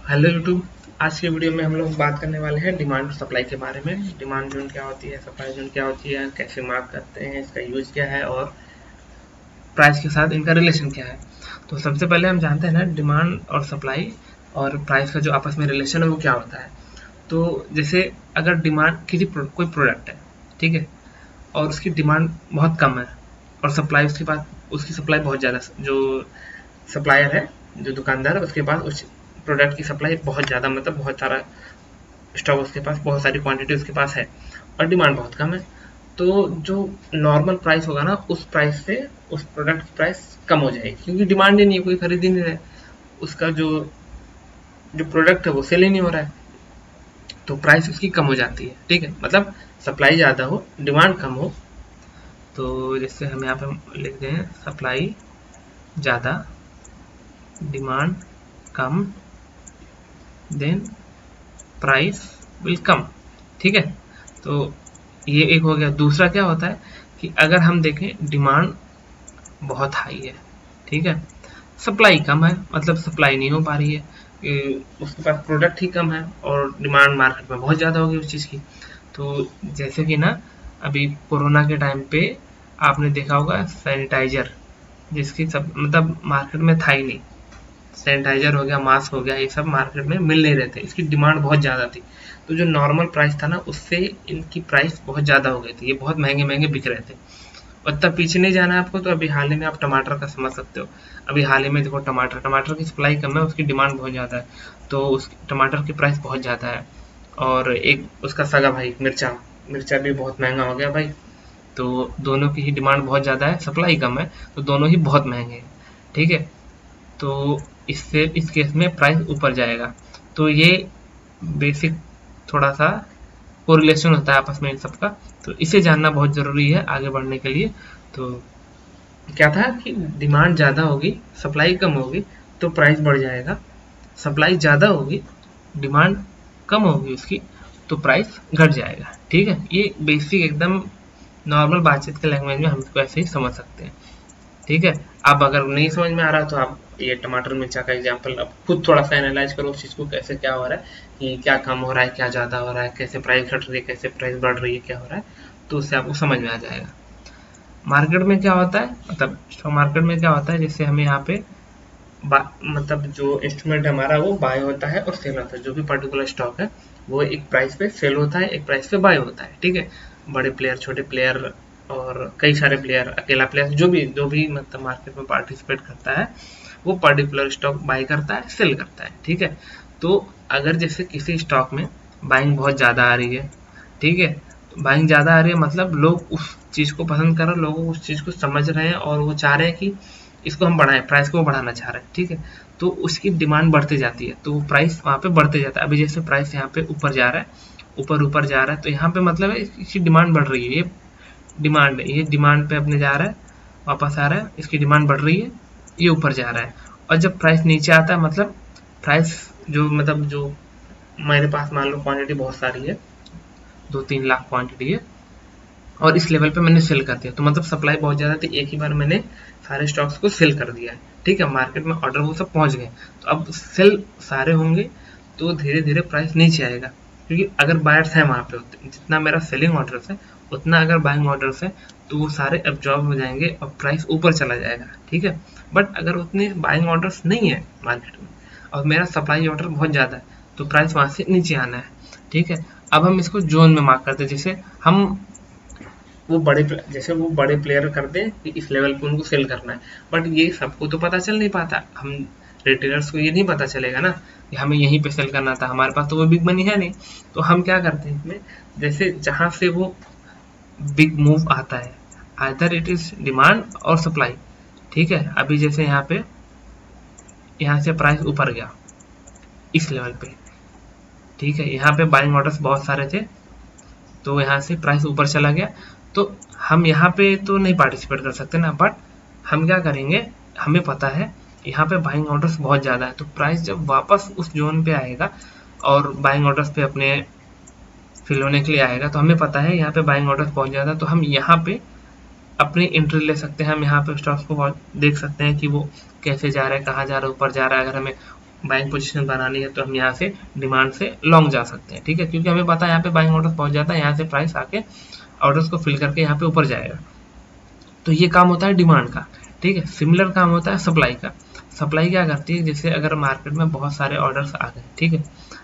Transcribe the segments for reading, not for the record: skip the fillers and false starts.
Hello YouTube. आज की video में हम लोग बात करने वाले हैं डिमांड और सप्लाई के बारे में। डिमांड जोन क्या होती है, सप्लाई जोन क्या होती है, कैसे मार्क करते हैं, इसका यूज क्या है और प्राइस के साथ इनका रिलेशन क्या है। तो सबसे पहले हम जानते हैं ना डिमांड और सप्लाई और प्राइस का जो आपस में रिलेशन है वो क्या होता है। तो जैसे अगर डिमांड कोई प्रोडक्ट है, ठीक है, और उसकी डिमांड बहुत कम है और सप्लाई उसके पास उसकी सप्लाई बहुत ज़्यादा, जो सप्लायर है, जो दुकानदार है, उसके पास उस प्रोडक्ट की सप्लाई बहुत ज़्यादा, मतलब बहुत सारा स्टॉक उसके पास, बहुत सारी क्वांटिटी उसके पास है और डिमांड बहुत कम है। तो जो नॉर्मल प्राइस होगा ना, उस प्राइस से उस प्रोडक्ट की प्राइस कम हो जाएगी, क्योंकि डिमांड ही नहीं है, कोई खरीद ही नहीं रहा है। उसका जो जो प्रोडक्ट है वो सेल ही नहीं हो रहा है, तो प्राइस उसकी कम हो जाती है। ठीक है, मतलब सप्लाई ज़्यादा हो, डिमांड कम हो। तो जैसे हम यहाँ पे लिखते हैं सप्लाई ज़्यादा, डिमांड कम, देन प्राइस विल कम। ठीक है, तो ये एक हो गया। दूसरा क्या होता है कि अगर हम देखें डिमांड बहुत हाई है, ठीक है, सप्लाई कम है, मतलब सप्लाई नहीं हो पा रही है, उसके पास प्रोडक्ट ही कम है और डिमांड मार्केट में बहुत ज़्यादा होगी उस चीज़ की। तो जैसे कि ना, अभी कोरोना के टाइम पे आपने देखा होगा सैनिटाइजर, जिसकी सब मतलब मार्केट में था ही नहीं। सैनिटाइजर हो गया, मास्क हो गया, ये सब मार्केट में मिल नहीं रहे थे, इसकी डिमांड बहुत ज़्यादा थी। तो जो नॉर्मल प्राइस था ना, उससे इनकी प्राइस बहुत ज़्यादा हो गई थी, ये बहुत महंगे महंगे बिक रहे थे। और तब पीछे नहीं जाना है आपको, तो अभी हाल ही में आप टमाटर का समझ सकते हो। अभी हाल ही में देखो, टमाटर टमाटर की सप्लाई कम है, उसकी डिमांड बहुत ज़्यादा है, तो उस टमाटर की प्राइस बहुत ज़्यादा है। और एक उसका सगा भाई मिर्चा, मिर्चा भी बहुत महंगा हो गया भाई। तो दोनों की ही डिमांड बहुत ज़्यादा है, सप्लाई कम है, तो दोनों ही बहुत महंगे हैं। ठीक है, तो इससे इस केस में प्राइस ऊपर जाएगा। तो ये बेसिक थोड़ा सा कोरिलेशन होता है आपस में इन सबका। तो इसे जानना बहुत ज़रूरी है आगे बढ़ने के लिए। तो क्या था कि डिमांड ज़्यादा होगी, सप्लाई कम होगी, तो प्राइस बढ़ जाएगा। सप्लाई ज़्यादा होगी, डिमांड कम होगी उसकी, तो प्राइस घट जाएगा। ठीक है, ये बेसिक एकदम नॉर्मल बातचीत के लैंग्वेज में हम इसको ऐसे ही समझ सकते हैं। ठीक है, अब अगर नहीं समझ में आ रहा तो आप ये टमाटर मिर्चा का एग्जांपल अब खुद थोड़ा सा एनालाइज करो उस चीज़ को, कैसे क्या हो रहा है, कि क्या कम हो रहा है, क्या ज़्यादा हो रहा है, कैसे प्राइस घट रही है, कैसे प्राइस बढ़ रही है, क्या हो रहा है। तो उससे आपको समझ में आ जाएगा। मार्केट में क्या होता है, मतलब स्टॉक मार्केट में क्या होता है, जैसे हमें यहाँ पे मतलब जो इंस्ट्रूमेंट हमारा वो बाय होता है और सेल होता है। जो भी पर्टिकुलर स्टॉक है वो एक प्राइस पे सेल होता है, एक प्राइस पे बाय होता है। ठीक है, बड़े प्लेयर, छोटे प्लेयर और कई सारे प्लेयर, अकेला प्लेयर, जो भी मतलब मार्केट में पार्टिसिपेट करता है, वो पर्टिकुलर स्टॉक बाय करता है, सेल करता है। ठीक है, तो अगर जैसे किसी स्टॉक में बाइंग बहुत ज़्यादा आ रही है, ठीक है, बाइंग ज़्यादा आ रही है मतलब लोग उस चीज़ को पसंद कर रहे हैं, लोग उस चीज़ को समझ रहे हैं और वो चाह रहे हैं कि इसको हम बढ़ाएं, प्राइस को बढ़ाना चाह रहे हैं। ठीक है, तो उसकी डिमांड बढ़ती जाती है, तो वो प्राइस वहाँ पे बढ़ते जाता है। अभी जैसे प्राइस यहाँ पे ऊपर जा रहा है, ऊपर ऊपर जा रहा है, तो यहाँ पे मतलब है इसकी डिमांड बढ़ रही है। ये डिमांड है, ये डिमांड पे अपने जा रहा है, वापस आ रहा है, इसकी डिमांड बढ़ रही है, ये ऊपर जा रहा है। और जब प्राइस नीचे आता है, मतलब प्राइस जो मेरे पास मान लो क्वांटिटी बहुत सारी है, 2-3 लाख क्वांटिटी है, और इस लेवल पे मैंने सेल कर दिया, तो मतलब सप्लाई बहुत ज़्यादा थी, एक ही बार मैंने सारे स्टॉक्स को सेल कर दिया है। ठीक है, मार्केट में ऑर्डर वो सब पहुंच गए, तो अब सेल सारे होंगे, तो धीरे धीरे प्राइस नीचे आएगा, क्योंकि अगर बायर्स हैं वहाँ पे, जितना मेरा सेलिंग ऑर्डर्स है उतना अगर बाइंग ऑर्डर्स है, तो वो सारे एब्जॉर्ब हो जाएंगे और प्राइस ऊपर चला जाएगा। ठीक है, बट अगर उतने बाइंग ऑर्डर्स नहीं है मार्केट में और मेरा सप्लाई ऑर्डर बहुत ज़्यादा है, तो प्राइस वहाँ से नीचे आना है। ठीक है, अब हम इसको जोन में मार्क करते हैं। जैसे हम जैसे वो बड़े प्लेयर करते हैं कि इस लेवल पे उनको सेल करना है, बट ये सबको तो पता चल नहीं पाता। हम रिटेलर्स को ये नहीं पता चलेगा ना कि हमें यहीं पे सेल करना था, हमारे पास तो वो बिग मनी है नहीं। तो हम क्या करते हैं इसमें, जैसे जहाँ से वो बिग मूव आता है, आइदर इट इज डिमांड और सप्लाई। ठीक है, अभी जैसे यहाँ से प्राइस ऊपर गया इस लेवल पे, ठीक है, यहाँ पे बाइंग ऑर्डर्स बहुत सारे थे, तो यहाँ से प्राइस ऊपर चला गया, तो हम यहाँ पे तो नहीं पार्टिसिपेट कर सकते ना, बट हम क्या करेंगे, हमें पता है यहाँ पे बाइंग ऑर्डर्स बहुत ज़्यादा है, तो प्राइस जब वापस उस जोन पे आएगा और बाइंग ऑर्डर्स पे अपने फिल होने के लिए आएगा, तो हमें पता है यहाँ पे बाइंग ऑर्डर्स बहुत ज़्यादा, तो हम यहाँ पे अपनी एंट्री ले सकते हैं। हम यहाँ पे स्टॉक्स को देख सकते हैं कि वो कैसे जा रहा है, कहाँ जा रहा है, ऊपर जा रहा है। अगर हमें बाइंग पोजीशन बनानी है तो हम यहाँ से डिमांड से लॉन्ग जा सकते हैं, ठीक है, क्योंकि हमें पता है यहाँ पे बाइंग ऑर्डर पहुंच जाता है, यहाँ से प्राइस आके ऑर्डर्स को फिल करके यहाँ पे ऊपर जाएगा। तो ये काम होता है डिमांड का, ठीक है। सिमिलर काम होता है सप्लाई का। सप्लाई क्या करती है, जैसे अगर मार्केट में बहुत सारे ऑर्डर्स आ गए, ठीक है,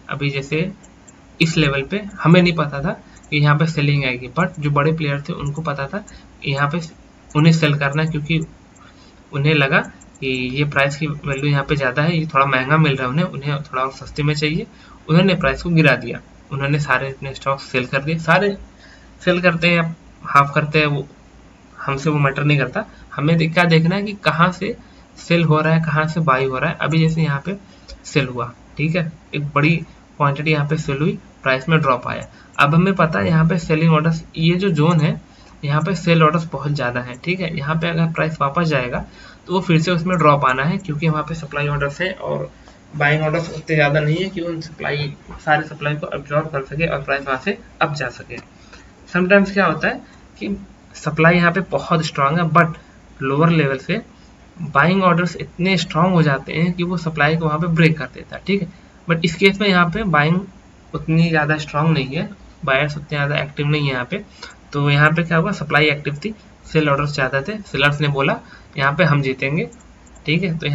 अभी जैसे इस लेवल पे हमें नहीं पता था कि यहाँ पे सेलिंग आएगी, बट जो बड़े प्लेयर थे उनको पता था कि यहाँ पे उन्हें सेल करना है, क्योंकि उन्हें लगा कि ये प्राइस की वैल्यू यहाँ पे ज़्यादा है, ये थोड़ा महंगा मिल रहा है उन्हें थोड़ा और सस्ते में चाहिए। उन्होंने प्राइस को गिरा दिया, उन्होंने सारे अपने स्टॉक सेल कर दिए। सारे सेल करते हैं या हाफ करते हैं, वो हमसे वो मैटर नहीं करता। हमें क्या देखना है कि कहाँ से सेल हो रहा है, कहाँ से बाई हो रहा है। अभी जैसे यहाँ पे सेल हुआ, ठीक है, एक बड़ी क्वांटिटी यहाँ पे सेल हुई, प्राइस में ड्रॉप आया। अब हमें पता है यहाँ पे सेलिंग ऑर्डर्स, ये जो जोन है यहाँ पे सेल ऑर्डर्स बहुत ज़्यादा है, ठीक है। यहाँ पे अगर प्राइस वापस जाएगा तो वो फिर से उसमें ड्रॉप आना है, क्योंकि वहाँ पे सप्लाई ऑर्डर्स है और बाइंग ऑर्डर्स उतने ज़्यादा नहीं है कि उन सारे सप्लाई को अब्जॉर्ब कर सके और प्राइस वहाँ से अप जा सके। समटाइम्स क्या होता है कि सप्लाई यहाँ पे बहुत स्ट्रांग है, बट लोअर लेवल से बाइंग ऑर्डर्स इतने स्ट्रांग हो जाते हैं कि वो सप्लाई को वहाँ पे ब्रेक कर देता है, ठीक है। बट इस केस में यहाँ पे बाइंग उतनी ज़्यादा स्ट्रांग नहीं है, बायर्स उतने ज़्यादा एक्टिव नहीं है यहाँ पे। तो यहाँ पे क्या हुआ, सप्लाई एक्टिव थी, सेल ऑर्डर्स ज़्यादा थे, सेलर्स ने बोला यहाँ पे हम जीतेंगे, ठीक है। तो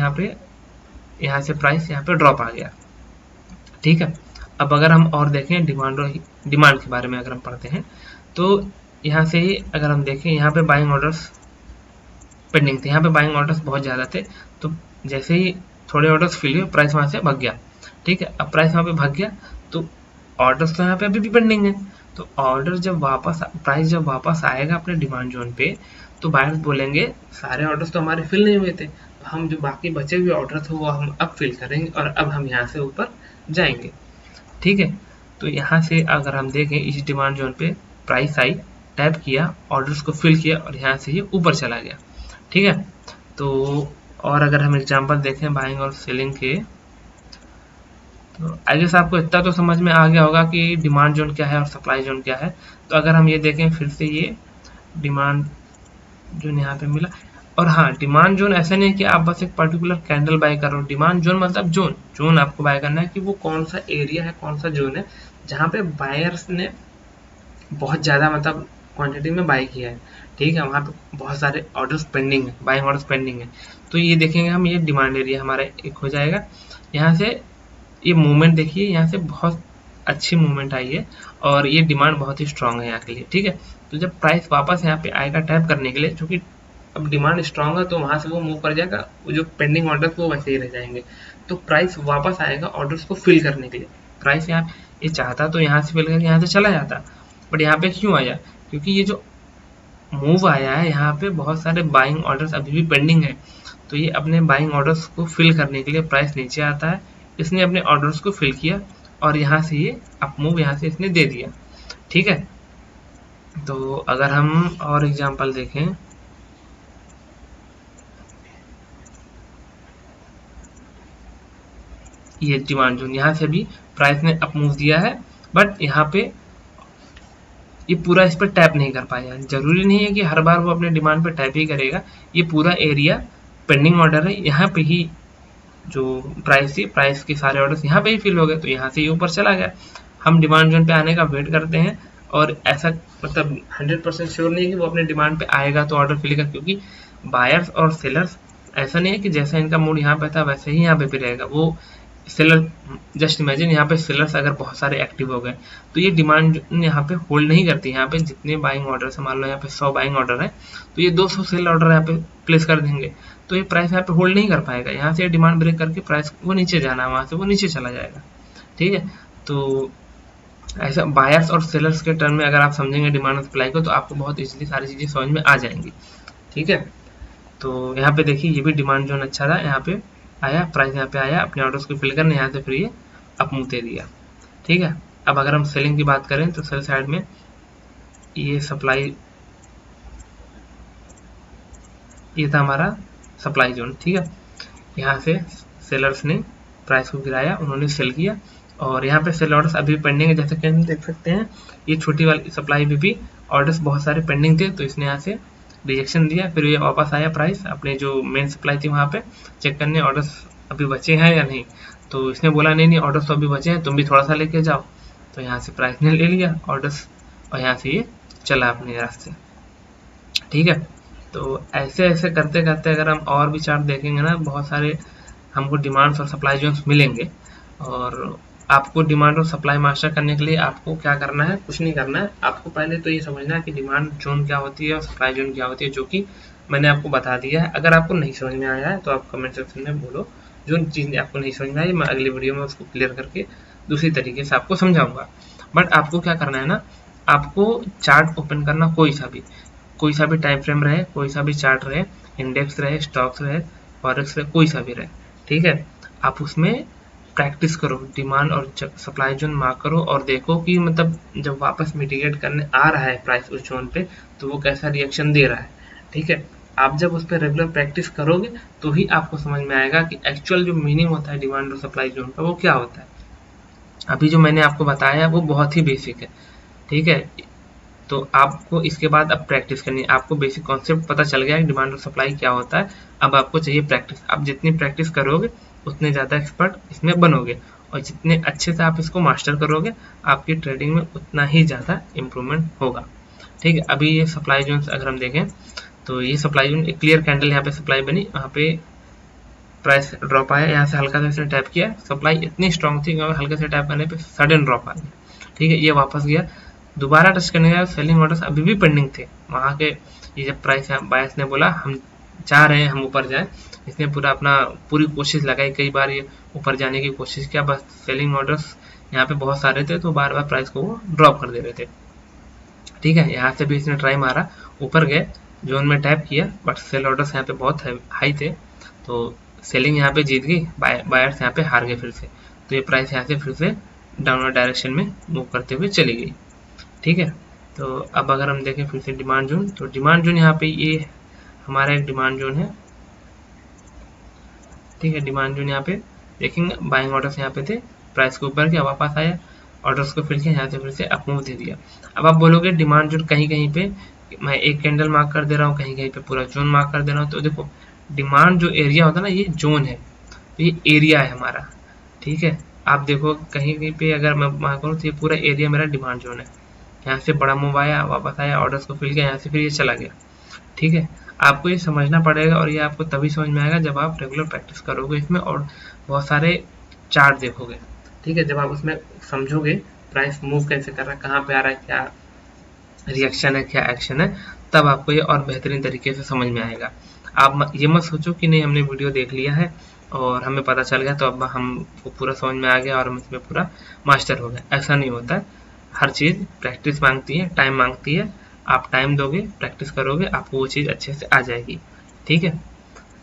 यहाँ से प्राइस यहाँ पे ड्रॉप आ गया, ठीक है। अब अगर हम और देखें डिमांड के बारे में अगर हम पढ़ते हैं, तो यहाँ से ही अगर हम देखें, यहाँ पे बाइंग ऑर्डर्स पेंडिंग थे, यहाँ पे बाइंग ऑर्डर्स बहुत ज़्यादा थे। तो जैसे ही थोड़े ऑर्डर्स फिल हुए, प्राइस वहाँ से भाग गया, ठीक है। अब प्राइस वहाँ पे भाग गया तो ऑर्डर्स तो यहाँ पे अभी भी पेंडिंग है। तो प्राइस जब वापस आएगा अपने डिमांड जोन पे, तो बायर्स बोलेंगे सारे ऑर्डर्स तो हमारे फिल नहीं हुए थे, तो हम जो बाकी बचे हुए ऑर्डर थे वो हम अब फिल करेंगे और अब हम यहाँ से ऊपर जाएंगे, ठीक है। तो यहाँ से अगर हम देखें, इस डिमांड जोन पे प्राइस आई, टैप किया, ऑर्डर्स को फिल किया और यहाँ से ये ऊपर चला गया, ठीक है। तो और अगर हम एग्जांपल देखें बाइंग और सेलिंग के, तो आई गेस आपको इतना तो समझ में आ गया होगा कि डिमांड जोन क्या है और सप्लाई जोन क्या है। तो अगर हम ये देखें फिर से, ये डिमांड जोन यहाँ पे मिला। और हाँ, डिमांड जोन ऐसा नहीं है कि आप बस एक पर्टिकुलर कैंडल बाय कर रहे हो। डिमांड जोन मतलब जोन आपको बाय करना है कि वो कौन सा एरिया है, कौन सा जोन है जहाँ पे बायर्स ने बहुत ज़्यादा मतलब क्वांटिटी में बाय किया है, ठीक है। वहाँ पे बहुत सारे ऑर्डर्स पेंडिंग है, बाइंग ऑर्डर्स पेंडिंग है। तो ये देखेंगे हम, ये डिमांड एरिया हमारा एक हो जाएगा। यहाँ से ये मूवमेंट देखिए, यहाँ से बहुत अच्छी मूवमेंट आई है और ये डिमांड बहुत ही स्ट्रांग है यहाँ के लिए, ठीक है। तो जब प्राइस वापस यहाँ पे आएगा टैप करने के लिए, क्योंकि अब डिमांड स्ट्रांग है तो वहाँ से वो मूव कर जाएगा, वो जो पेंडिंग ऑर्डर्स वो वैसे ही रह जाएंगे। तो प्राइस वापस आएगा ऑर्डर्स को फिल करने के लिए। प्राइस यहाँ ये चाहता तो यहाँ से फिल करके यहाँ से चला जाता, बट यहाँ पे क्यों आया, क्योंकि ये जो मूव आया है यहाँ पे बहुत सारे बाइंग ऑर्डर्स अभी भी पेंडिंग है। तो ये अपने बाइंग ऑर्डर्स को फिल करने के लिए प्राइस नीचे आता है, इसने अपने ऑर्डर्स को फिल किया और यहाँ से ये अप मूव यहाँ से इसने दे दिया, ठीक है। तो अगर हम और एग्जांपल देखें, ये डिमांड जोन, यहाँ से भी प्राइस ने अप मूव दिया है, बट यहाँ पे ये पूरा इस पर टैप नहीं कर पाया। जरूरी नहीं है कि हर बार वो अपने डिमांड पे टैप ही करेगा। ये पूरा एरिया पेंडिंग ऑर्डर है, यहाँ पे ही जो प्राइस थी, प्राइस के सारे ऑर्डर्स यहाँ पे ही फिल हो गए, तो यहाँ से ही ऊपर चला गया। हम डिमांड जोन पे आने का वेट करते हैं और ऐसा मतलब 100% श्योर नहीं है कि वो अपने डिमांड पे आएगा तो ऑर्डर फिल कर, क्योंकि बायर्स और सेलर्स ऐसा नहीं है कि जैसा इनका मूड यहाँ पे था वैसे ही यहाँ पे भी रहेगा। वो सेलर, जस्ट इमेजिन यहाँ पे सेलर्स अगर बहुत सारे एक्टिव हो गए तो ये डिमांड यहाँ पे होल्ड नहीं करती। यहाँ पे जितने बाइंग ऑर्डर है, मान लो यहाँ पे 100 बाइंग ऑर्डर है, तो ये 200 सेल ऑर्डर यहाँ पे प्लेस कर देंगे, तो ये प्राइस यहाँ पे होल्ड नहीं कर पाएगा। यहाँ से डिमांड ब्रेक करके प्राइस वो नीचे जाना है, वहाँ से वो नीचे चला जाएगा, ठीक है। तो ऐसा बायर्स और सेलर्स के टर्म में अगर आप समझेंगे डिमांड और सप्लाई को, तो आपको बहुत इजीली सारी चीज़ें समझ में आ जाएंगी, ठीक है। तो यहाँ पे देखिए, ये भी डिमांड जोन अच्छा था, यहाँ पे आया प्राइस, यहाँ पे आया अपने ऑर्डर्स को फिल करने, यहाँ से फिर ये अप मूव दे दिया, ठीक है। अब अगर हम सेलिंग की बात करें तो सेल साइड में ये सप्लाई, ये था हमारा सप्लाई जोन, ठीक है। यहाँ से सेलर्स ने प्राइस को गिराया, उन्होंने सेल किया और यहाँ पे सेल ऑर्डर्स अभी पेंडिंग है, जैसे कि हम देख सकते हैं। ये छोटी वाली सप्लाई भी ऑर्डर्स बहुत सारे पेंडिंग थे, तो इसने यहाँ से रिजेक्शन दिया, फिर ये वापस आया प्राइस अपने जो मेन सप्लाई थी वहाँ पे चेक करने ऑर्डर्स अभी बचे हैं या नहीं। तो इसने बोला नहीं नहीं ऑर्डर्स तो अभी बचे हैं, तुम भी थोड़ा सा लेके जाओ। तो यहाँ से प्राइस ने ले लिया ऑर्डर्स और यहाँ से ये चला अपने रास्ते। ठीक है, तो ऐसे ऐसे करते करते अगर हम और भी चार्ट देखेंगे ना, बहुत सारे हमको डिमांड्स और सप्लाई जोन्स मिलेंगे। और आपको डिमांड और सप्लाई मास्टर करने के लिए आपको क्या करना है, कुछ नहीं करना है। आपको पहले तो ये समझना है कि डिमांड जोन क्या होती है और सप्लाई जोन क्या होती है, जो कि मैंने आपको बता दिया है। अगर आपको नहीं समझ में आया है तो आप कमेंट सेक्शन में बोलो, जो चीज़ आपको नहीं समझ में आई मैं अगली वीडियो में उसको क्लियर करके दूसरी तरीके से आपको समझाऊंगा। बट आपको क्या करना है ना, आपको चार्ट ओपन करना, कोई सा भी टाइम फ्रेम रहे, कोई सा भी चार्ट रहे, इंडेक्स रहे, स्टॉक्स रहे, फॉरेक्स रहे, कोई सा भी रहे। ठीक है, आप उसमें प्रैक्टिस करो, डिमांड और सप्लाई जोन मार्क करो और देखो कि मतलब जब वापस मिटिगेट करने आ रहा है प्राइस उस जोन पे तो वो कैसा रिएक्शन दे रहा है। ठीक है, आप जब उस पर रेगुलर प्रैक्टिस करोगे तो ही आपको समझ में आएगा कि एक्चुअल जो मीनिंग होता है डिमांड और सप्लाई जोन का वो क्या होता है। अभी जो मैंने आपको बताया वो बहुत ही बेसिक है। ठीक है, तो आपको इसके बाद अब प्रैक्टिस करनी है। आपको बेसिक कॉन्सेप्ट पता चल गया है डिमांड और सप्लाई क्या होता है। अब आपको चाहिए प्रैक्टिस। आप जितनी प्रैक्टिस करोगे उतने ज़्यादा एक्सपर्ट इसमें बनोगे और जितने अच्छे से आप इसको मास्टर करोगे आपकी ट्रेडिंग में उतना ही ज़्यादा इम्प्रूवमेंट होगा। ठीक है, अभी ये सप्लाई जोन अगर हम देखें तो ये सप्लाई जोन एक क्लियर कैंडल यहाँ पे सप्लाई बनी, यहाँ पे प्राइस ड्रॉप आया, यहाँ से हल्का सा इसने टैप किया, सप्लाई इतनी स्ट्रांग थी कि हल्के से टैप करने पे सडन ड्रॉप आ गया। ठीक है, ये वापस गया, दोबारा टच करने गया, सेलिंग ऑर्डर्स अभी भी पेंडिंग थे वहाँ के। ये जब प्राइस बायर्स ने बोला हम चाह रहे हैं हम ऊपर जाएं, इसने पूरी कोशिश लगाई, कई बार ये ऊपर जाने की कोशिश किया, बस सेलिंग ऑर्डर्स यहाँ पे बहुत सारे थे तो बार बार प्राइस को वो ड्रॉप कर दे रहे थे। ठीक है, यहाँ से भी इसने ट्राई मारा, ऊपर गए, जोन में टैप किया, बट सेल ऑर्डर्स यहाँ पे बहुत हाई थे तो सेलिंग यहाँ पे जीत गई, बायर्स यहाँ पे हार गए फिर से। तो ये प्राइस यहाँ से फिर से डाउनवर्ड डायरेक्शन में मूव करते हुए चली गई। ठीक है, तो अब अगर हम देखें फिर से डिमांड जोन, तो डिमांड जोन यहाँ पे ये हमारा एक डिमांड जोन है। ठीक है, डिमांड जोन यहाँ पे देखेंगे, बाइंग ऑर्डर्स यहाँ पे थे, प्राइस के ऊपर किया, वापस आया, ऑर्डर्स को फिल किया, यहाँ से फिर से अप मूव दे दिया। अब आप बोलोगे डिमांड जोन कहीं कहीं पे मैं एक कैंडल मार्क कर दे रहा हूँ, कहीं कहीं पे पूरा जोन मार्क कर दे रहा हूँ। तो देखो डिमांड जो एरिया होता है ना, ये जोन है, तो ये एरिया है हमारा। ठीक है, आप देखो कहीं कहीं पे अगर मैं मार्क करूँ तो ये पूरा एरिया मेरा डिमांड जोन है। यहाँ से बड़ा मूव आया, वापस आया, ऑर्डर्स को फिल किया, यहाँ से फिर ये चला गया। ठीक है, आपको ये समझना पड़ेगा और ये आपको तभी समझ में आएगा जब आप रेगुलर प्रैक्टिस करोगे इसमें और बहुत सारे चार्ट देखोगे। ठीक है, जब आप उसमें समझोगे प्राइस मूव कैसे कर रहा है, कहाँ पे आ रहा है, क्या रिएक्शन है, क्या एक्शन है, तब आपको ये और बेहतरीन तरीके से समझ में आएगा। आप ये मत सोचो कि नहीं हमने वीडियो देख लिया है और हमें पता चल गया तो अब हमको पूरा समझ में आ गया और हम इसमें पूरा मास्टर हो गए, ऐसा नहीं होता है। हर चीज़ प्रैक्टिस मांगती है, टाइम मांगती है। आप टाइम दोगे, प्रैक्टिस करोगे, आपको वो चीज़ अच्छे से आ जाएगी। ठीक है,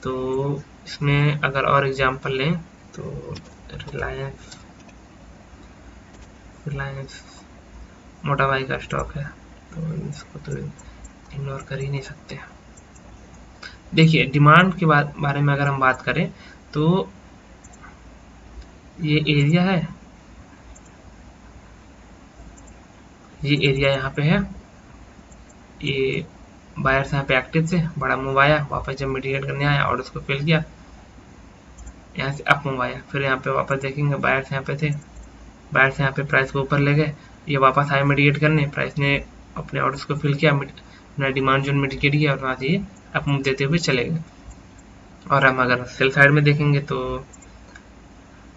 तो इसमें अगर और एग्जांपल लें तो रिलायंस मोटा भाई का स्टॉक है तो इसको तो इग्नोर कर ही नहीं सकते। देखिए डिमांड के बारे में अगर हम बात करें तो ये एरिया है, ये एरिया यहाँ पे है, ये बायर्स यहाँ पे एक्टिव थे, बड़ा मूव आया, वापस जब मिटिगेट करने आया ऑर्डर्स को फिल किया, यहाँ से अप मूव आया, फिर यहाँ पे वापस देखेंगे बायर्स यहाँ पे थे, बायर्स यहाँ पे प्राइस को ऊपर ले गए, ये वापस आए मिटिगेट करने, प्राइस ने अपने ऑर्डर्स को फिल किया, अपना डिमांड जोन मिटिगेट किया और वहाँ से ये अप मूव देते हुए चले गए। और हम अगर सेल साइड में देखेंगे तो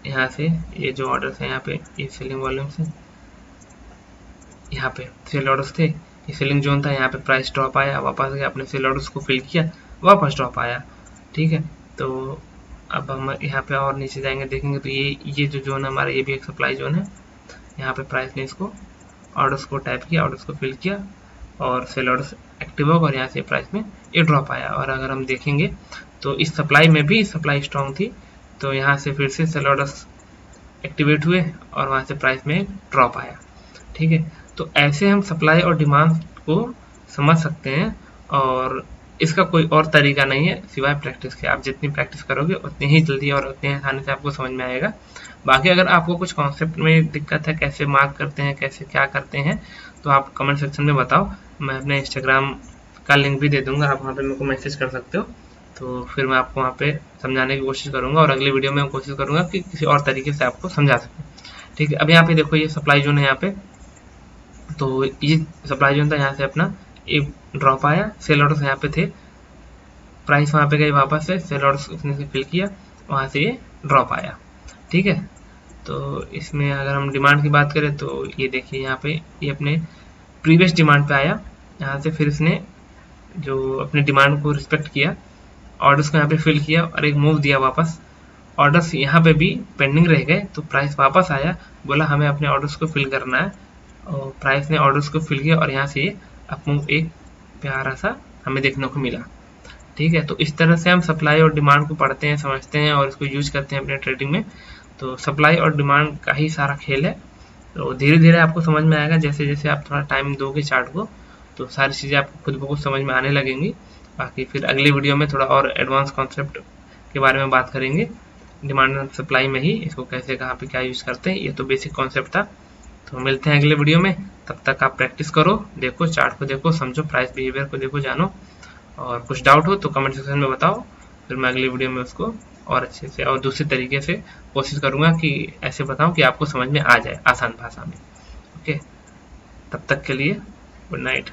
यहाँ से ये जो ऑर्डर्स हैं यहाँ पे ये सेलिंग वॉल्यूम से, यहाँ पे सेल ऑर्डर्स थे, ये सेलिंग जोन था, यहाँ पे प्राइस ड्रॉप आया, वापस गया, अपने सेल ऑर्डर्स को फिल किया, वापस ड्रॉप आया। ठीक है, तो अब हम यहाँ पे और नीचे जाएंगे, देखेंगे तो ये जो जोन है हमारा, ये भी एक सप्लाई जोन है। यहाँ पे प्राइस ने इसको ऑर्डर्स को टाइप किया, ऑर्डर्स को फिल किया और सेल ऑर्डर्स एक्टिव हो और यहाँ से प्राइस में ये ड्रॉप आया। और अगर हम देखेंगे तो इस सप्लाई में भी सप्लाई स्ट्रॉन्ग थी तो यहाँ से फिर से सेल ऑर्डर्स एक्टिवेट हुए और वहाँ से प्राइस में ड्रॉप आया। ठीक है, तो ऐसे हम सप्लाई और डिमांड को समझ सकते हैं और इसका कोई और तरीका नहीं है सिवाय प्रैक्टिस के। आप जितनी प्रैक्टिस करोगे उतनी ही जल्दी और उतनी आसानी से आपको समझ में आएगा। बाकी अगर आपको कुछ कॉन्सेप्ट में दिक्कत है, कैसे मार्क करते हैं, कैसे क्या करते हैं, तो आप कमेंट सेक्शन में बताओ। मैं अपने इंस्टाग्राम का लिंक भी दे दूंगा, आप वहाँ पे मेरे को मैसेज कर सकते हो। तो फिर मैं आपको वहाँ पे समझाने की कोशिश करूँगा और अगली वीडियो में मैं कोशिश करूँगा कि किसी और तरीके से आपको समझा सकूँ। ठीक है, अब यहाँ पे देखो ये सप्लाई जोन है यहाँ पे, तो ये सप्लाई जोन था, यहाँ से अपना एक ड्रॉप आया, सेल ऑर्डर्स यहाँ पे थे, प्राइस वहाँ पे गई वापस से, सेल ऑर्डर्स उसने से फिल किया, वहाँ से ये ड्रॉप आया। ठीक है, तो इसमें अगर हम डिमांड की बात करें तो ये देखिए यहाँ पे ये अपने प्रीवियस डिमांड पे आया, यहाँ से फिर इसने जो अपने डिमांड को रिस्पेक्ट किया, ऑर्डर्स को यहाँ पे फिल किया और एक मूव दिया वापस, ऑर्डर्स यहाँ पे भी पेंडिंग रह गए, तो प्राइस वापस आया, बोला हमें अपने ऑर्डर्स को फिल करना है, और प्राइस ने ऑर्डर्स को फिल किया और यहाँ से अप मूव एक प्यारा सा हमें देखने को मिला। ठीक है, तो इस तरह से हम सप्लाई और डिमांड को पढ़ते हैं, समझते हैं और इसको यूज करते हैं अपने ट्रेडिंग में। तो सप्लाई और डिमांड का ही सारा खेल है, तो धीरे धीरे आपको समझ में आएगा, जैसे जैसे आप थोड़ा टाइम दोगे चार्ट को, तो सारी चीज़ें आपको खुद ब खुद समझ में आने लगेंगी। बाकी फिर अगली वीडियो में थोड़ा और एडवांस कॉन्सेप्ट के बारे में बात करेंगे, डिमांड एंड सप्लाई में ही इसको कैसे कहाँ पे क्या यूज़ करते हैं। ये तो बेसिक कॉन्सेप्ट था। तो मिलते हैं अगले वीडियो में, तब तक आप प्रैक्टिस करो, देखो चार्ट को, देखो समझो, प्राइस बिहेवियर को देखो, जानो, और कुछ डाउट हो तो कमेंट सेक्शन में बताओ, फिर मैं अगली वीडियो में उसको और अच्छे से और दूसरे तरीके से कोशिश करूँगा कि ऐसे बताऊँ कि आपको समझ में आ जाए आसान भाषा में। ओके, तब तक के लिए गुड नाइट।